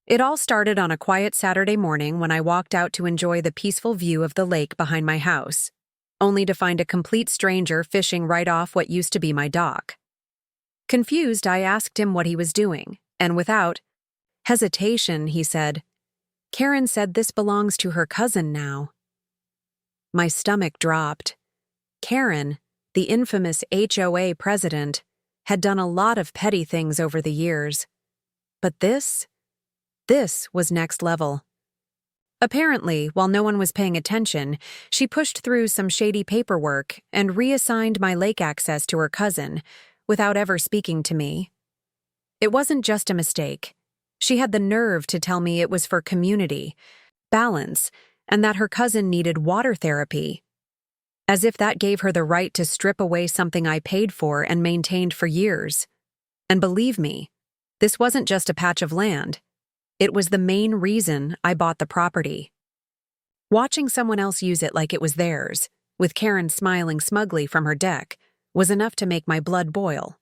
It all started on a quiet Saturday morning when I walked out to enjoy the peaceful view of the lake behind my house, only to find a complete stranger fishing right off what used to be my dock. Confused, I asked him what he was doing, and without hesitation, he said, "Karen said this belongs to her cousin now." My stomach dropped. Karen, the infamous HOA president, had done a lot of petty things over the years. But this was next level. Apparently, while no one was paying attention, she pushed through some shady paperwork and reassigned my lake access to her cousin without ever speaking to me. It wasn't just a mistake. She had the nerve to tell me it was for community, balance, and that her cousin needed water therapy. As if that gave her the right to strip away something I paid for and maintained for years. And believe me, this wasn't just a patch of land. It was the main reason I bought the property. Watching someone else use it like it was theirs, with Karen smiling smugly from her deck, was enough to make my blood boil.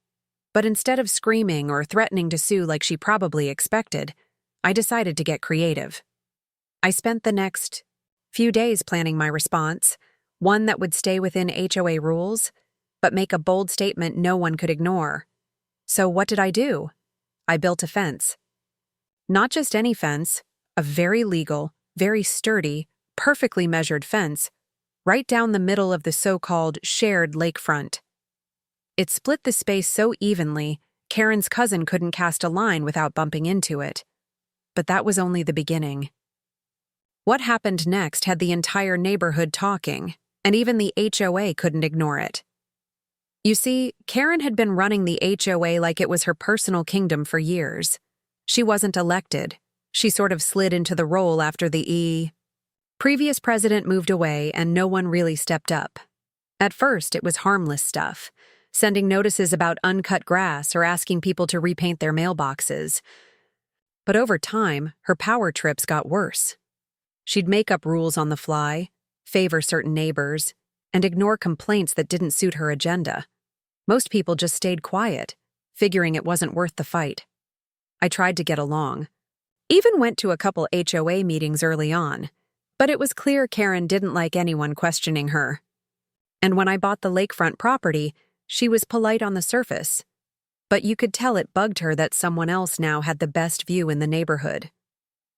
But instead of screaming or threatening to sue like she probably expected, I decided to get creative. I spent the next few days planning my response, one that would stay within HOA rules, but make a bold statement no one could ignore. So what did I do? I built a fence. Not just any fence, a very legal, very sturdy, perfectly measured fence, right down the middle of the so-called shared lakefront. It split the space so evenly, Karen's cousin couldn't cast a line without bumping into it. But that was only the beginning. What happened next had the entire neighborhood talking, and even the HOA couldn't ignore it. You see, Karen had been running the HOA like it was her personal kingdom for years. She wasn't elected. She sort of slid into the role after the previous president moved away and no one really stepped up. At first, it was harmless stuff, sending notices about uncut grass or asking people to repaint their mailboxes. But over time, her power trips got worse. She'd make up rules on the fly, favor certain neighbors, and ignore complaints that didn't suit her agenda. Most people just stayed quiet, figuring it wasn't worth the fight. I tried to get along. Even went to a couple HOA meetings early on, but it was clear Karen didn't like anyone questioning her. And when I bought the lakefront property, she was polite on the surface, but you could tell it bugged her that someone else now had the best view in the neighborhood.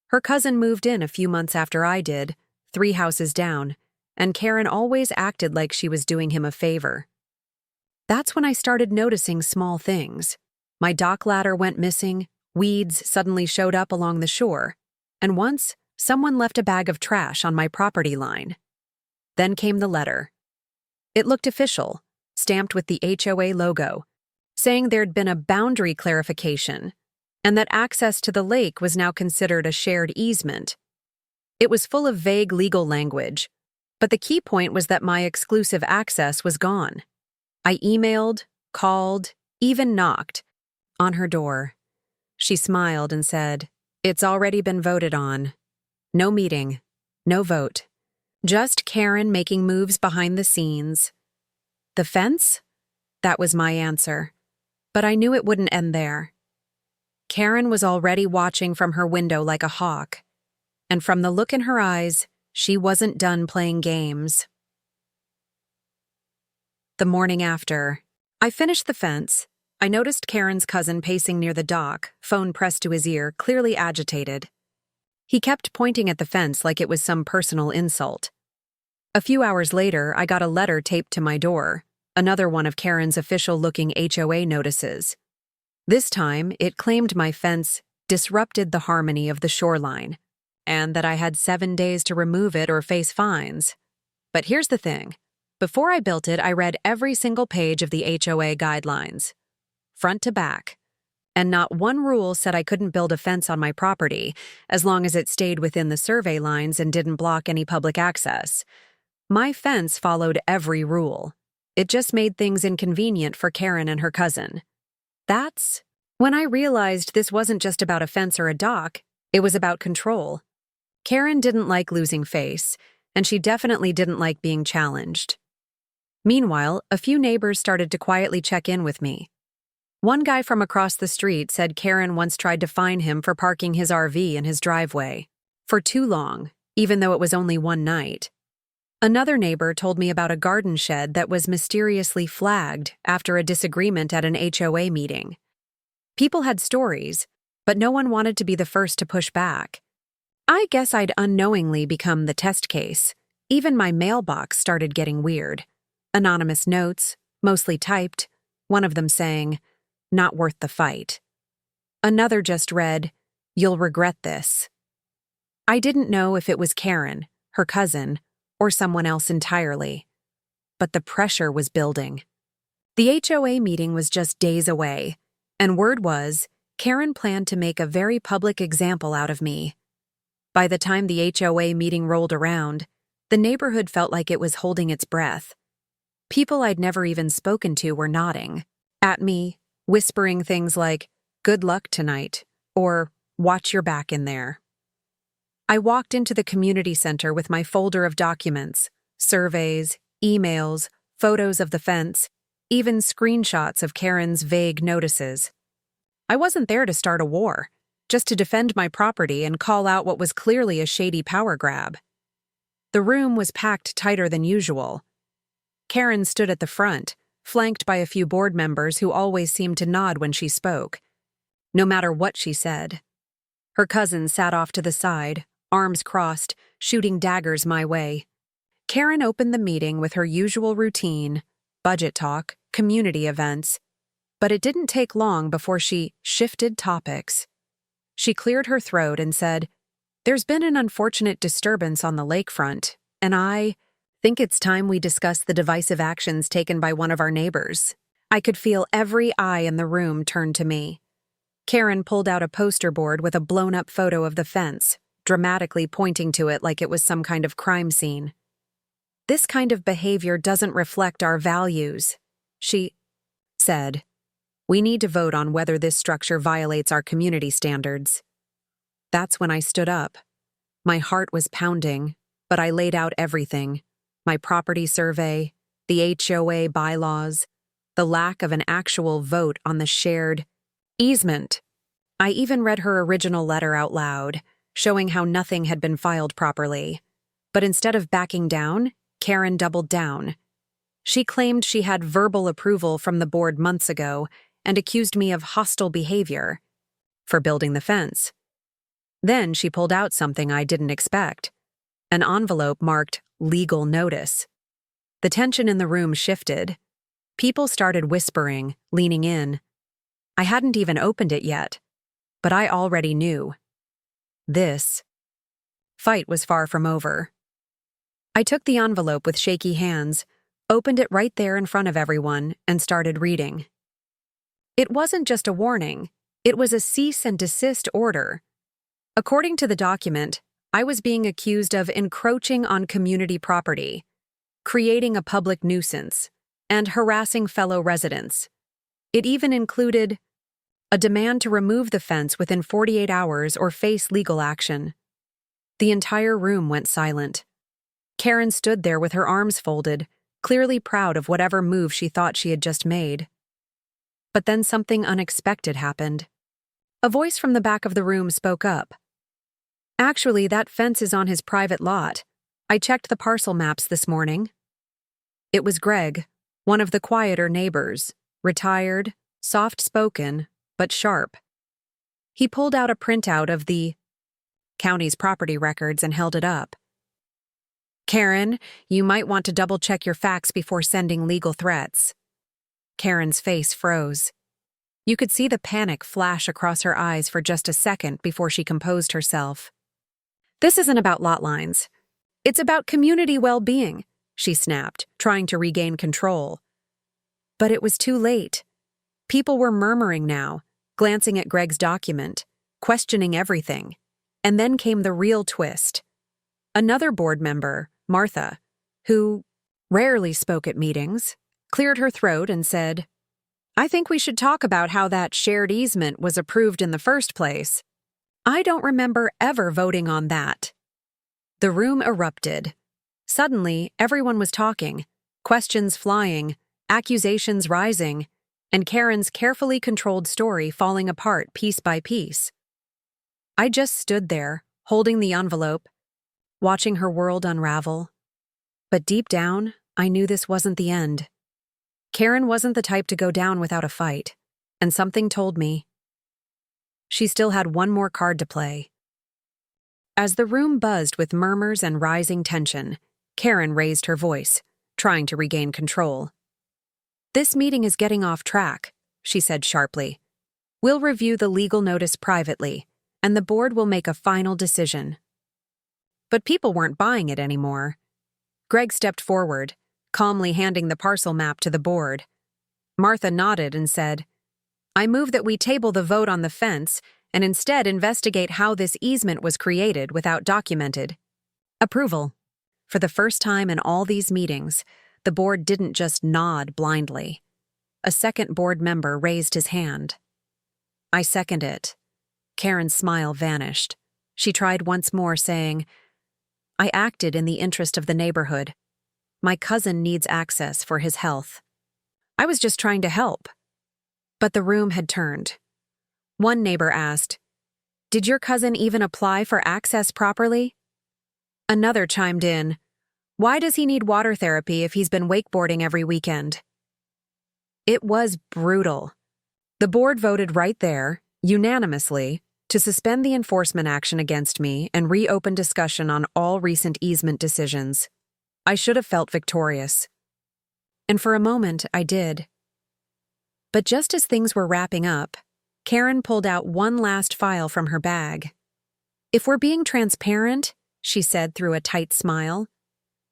Her cousin moved in a few months after I did, 3 houses down, and Karen always acted like she was doing him a favor. That's when I started noticing small things. My dock ladder went missing, weeds suddenly showed up along the shore, and once, someone left a bag of trash on my property line. Then came the letter. It looked official, stamped with the HOA logo, saying there'd been a boundary clarification, and that access to the lake was now considered a shared easement. It was full of vague legal language, but the key point was that my exclusive access was gone. I emailed, called, even knocked on her door. She smiled and said, "It's already been voted on. No meeting, no vote. Just Karen making moves behind the scenes." The fence? That was my answer. But I knew it wouldn't end there. Karen was already watching from her window like a hawk, and from the look in her eyes, she wasn't done playing games. The morning after, I finished the fence. I noticed Karen's cousin pacing near the dock, phone pressed to his ear, clearly agitated. He kept pointing at the fence like it was some personal insult. A few hours later, I got a letter taped to my door, another one of Karen's official-looking HOA notices. This time, it claimed my fence disrupted the harmony of the shoreline, and that I had 7 days to remove it or face fines. But here's the thing. Before I built it, I read every single page of the HOA guidelines, front to back, and not one rule said I couldn't build a fence on my property as long as it stayed within the survey lines and didn't block any public access. My fence followed every rule. It just made things inconvenient for Karen and her cousin. That's when I realized this wasn't just about a fence or a dock, it was about control. Karen didn't like losing face, and she definitely didn't like being challenged. Meanwhile, a few neighbors started to quietly check in with me. One guy from across the street said Karen once tried to fine him for parking his RV in his driveway. For too long, even though it was only one night. Another neighbor told me about a garden shed that was mysteriously flagged after a disagreement at an HOA meeting. People had stories, but no one wanted to be the first to push back. I guess I'd unknowingly become the test case. Even my mailbox started getting weird. Anonymous notes, mostly typed, one of them saying, "Not worth the fight." Another just read, "You'll regret this." I didn't know if it was Karen, her cousin, or someone else entirely. But the pressure was building. The HOA meeting was just days away, and word was, Karen planned to make a very public example out of me. By the time the HOA meeting rolled around, the neighborhood felt like it was holding its breath. People I'd never even spoken to were nodding at me, whispering things like, "Good luck tonight," or "Watch your back in there." I walked into the community center with my folder of documents, surveys, emails, photos of the fence, even screenshots of Karen's vague notices. I wasn't there to start a war, just to defend my property and call out what was clearly a shady power grab. The room was packed tighter than usual. Karen stood at the front, flanked by a few board members who always seemed to nod when she spoke, no matter what she said. Her cousin sat off to the side, arms crossed, shooting daggers my way. Karen opened the meeting with her usual routine, budget talk, community events, but it didn't take long before she shifted topics. She cleared her throat and said, "There's been an unfortunate disturbance on the lakefront, and I think it's time we discuss the divisive actions taken by one of our neighbors." I could feel every eye in the room turn to me. Karen pulled out a poster board with a blown-up photo of the fence, dramatically pointing to it like it was some kind of crime scene. "This kind of behavior doesn't reflect our values," she said. "We need to vote on whether this structure violates our community standards." That's when I stood up. My heart was pounding, but I laid out everything. My property survey, the HOA bylaws, the lack of an actual vote on the shared easement. I even read her original letter out loud, showing how nothing had been filed properly. But instead of backing down, Karen doubled down. She claimed she had verbal approval from the board months ago and accused me of hostile behavior for building the fence. Then she pulled out something I didn't expect, an envelope marked "legal notice." The tension in the room shifted. People started whispering, leaning in. I hadn't even opened it yet, but I already knew. This fight was far from over. I took the envelope with shaky hands, opened it right there in front of everyone, and started reading. It wasn't just a warning, it was a cease and desist order. According to the document, I was being accused of encroaching on community property, creating a public nuisance, and harassing fellow residents. It even included a demand to remove the fence within 48 hours or face legal action. The entire room went silent. Karen stood there with her arms folded, clearly proud of whatever move she thought she had just made. But then something unexpected happened. A voice from the back of the room spoke up. "Actually, that fence is on his private lot. I checked the parcel maps this morning." It was Greg, one of the quieter neighbors, retired, soft-spoken, but sharp. He pulled out a printout of the county's property records and held it up. "Karen, you might want to double-check your facts before sending legal threats." Karen's face froze. You could see the panic flash across her eyes for just a second before she composed herself. "This isn't about lot lines. It's about community well-being," she snapped, trying to regain control. But it was too late. People were murmuring now, glancing at Greg's document, questioning everything. And then came the real twist. Another board member, Martha, who rarely spoke at meetings, cleared her throat and said, "I think we should talk about how that shared easement was approved in the first place. I don't remember ever voting on that." The room erupted. Suddenly, everyone was talking, questions flying, accusations rising, and Karen's carefully controlled story falling apart piece by piece. I just stood there, holding the envelope, watching her world unravel. But deep down, I knew this wasn't the end. Karen wasn't the type to go down without a fight, and something told me she still had one more card to play. As the room buzzed with murmurs and rising tension, Karen raised her voice, trying to regain control. "This meeting is getting off track," she said sharply. "We'll review the legal notice privately, and the board will make a final decision." But people weren't buying it anymore. Greg stepped forward, calmly handing the parcel map to the board. Martha nodded and said, "I move that we table the vote on the fence and instead investigate how this easement was created without documented." Approval. For the first time in all these meetings, the board didn't just nod blindly. A second board member raised his hand. "I second it." Karen's smile vanished. She tried once more, saying, "I acted in the interest of the neighborhood. My cousin needs access for his health." I was just trying to help. But the room had turned. One neighbor asked, "Did your cousin even apply for access properly?" Another chimed in, "Why does he need water therapy if he's been wakeboarding every weekend?" It was brutal. The board voted right there, unanimously, to suspend the enforcement action against me and reopen discussion on all recent easement decisions. I should have felt victorious. And for a moment, I did. But just as things were wrapping up, Karen pulled out one last file from her bag. "If we're being transparent," she said through a tight smile,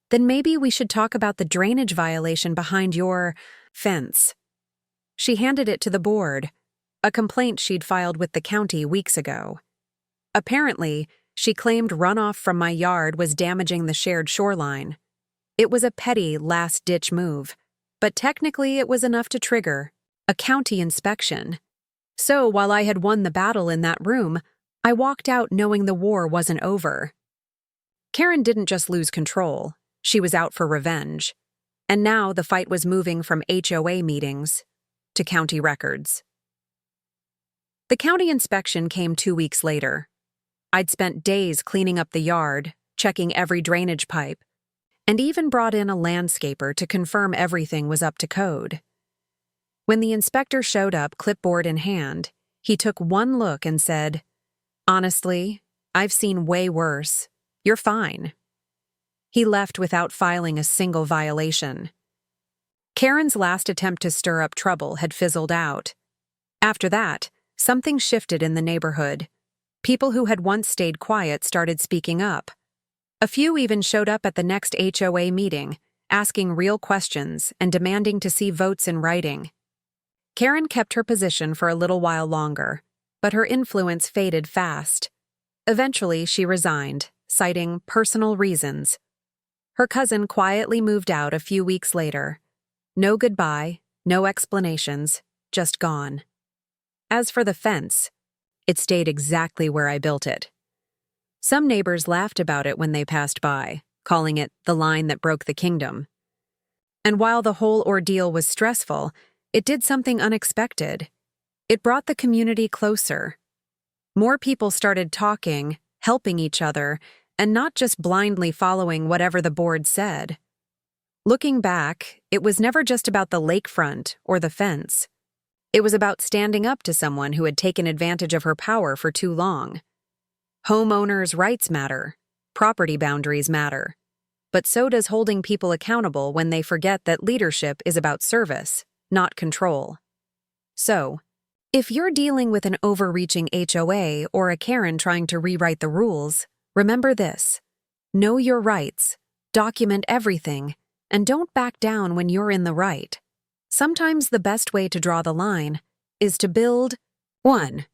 "then maybe we should talk about the drainage violation behind your fence." She handed it to the board, a complaint she'd filed with the county weeks ago. Apparently, she claimed runoff from my yard was damaging the shared shoreline. It was a petty, last-ditch move, but technically it was enough to trigger a county inspection. So while I had won the battle in that room, I walked out knowing the war wasn't over. Karen didn't just lose control, she was out for revenge. And now the fight was moving from HOA meetings to county records. The county inspection came 2 weeks later. I'd spent days cleaning up the yard, checking every drainage pipe, and even brought in a landscaper to confirm everything was up to code. When the inspector showed up, clipboard in hand, he took one look and said, "Honestly, I've seen way worse. You're fine." He left without filing a single violation. Karen's last attempt to stir up trouble had fizzled out. After that, something shifted in the neighborhood. People who had once stayed quiet started speaking up. A few even showed up at the next HOA meeting, asking real questions and demanding to see votes in writing. Karen kept her position for a little while longer, but her influence faded fast. Eventually, she resigned, citing personal reasons. Her cousin quietly moved out a few weeks later. No goodbye, no explanations, just gone. As for the fence, it stayed exactly where I built it. Some neighbors laughed about it when they passed by, calling it the line that broke the kingdom. And while the whole ordeal was stressful, it did something unexpected. It brought the community closer. More people started talking, helping each other, and not just blindly following whatever the board said. Looking back, it was never just about the lakefront or the fence. It was about standing up to someone who had taken advantage of her power for too long. Homeowners' rights matter. Property boundaries matter. But so does holding people accountable when they forget that leadership is about service, not control. So, if you're dealing with an overreaching HOA or a Karen trying to rewrite the rules, remember this: know your rights, document everything, and don't back down when you're in the right. Sometimes the best way to draw the line is to build 1.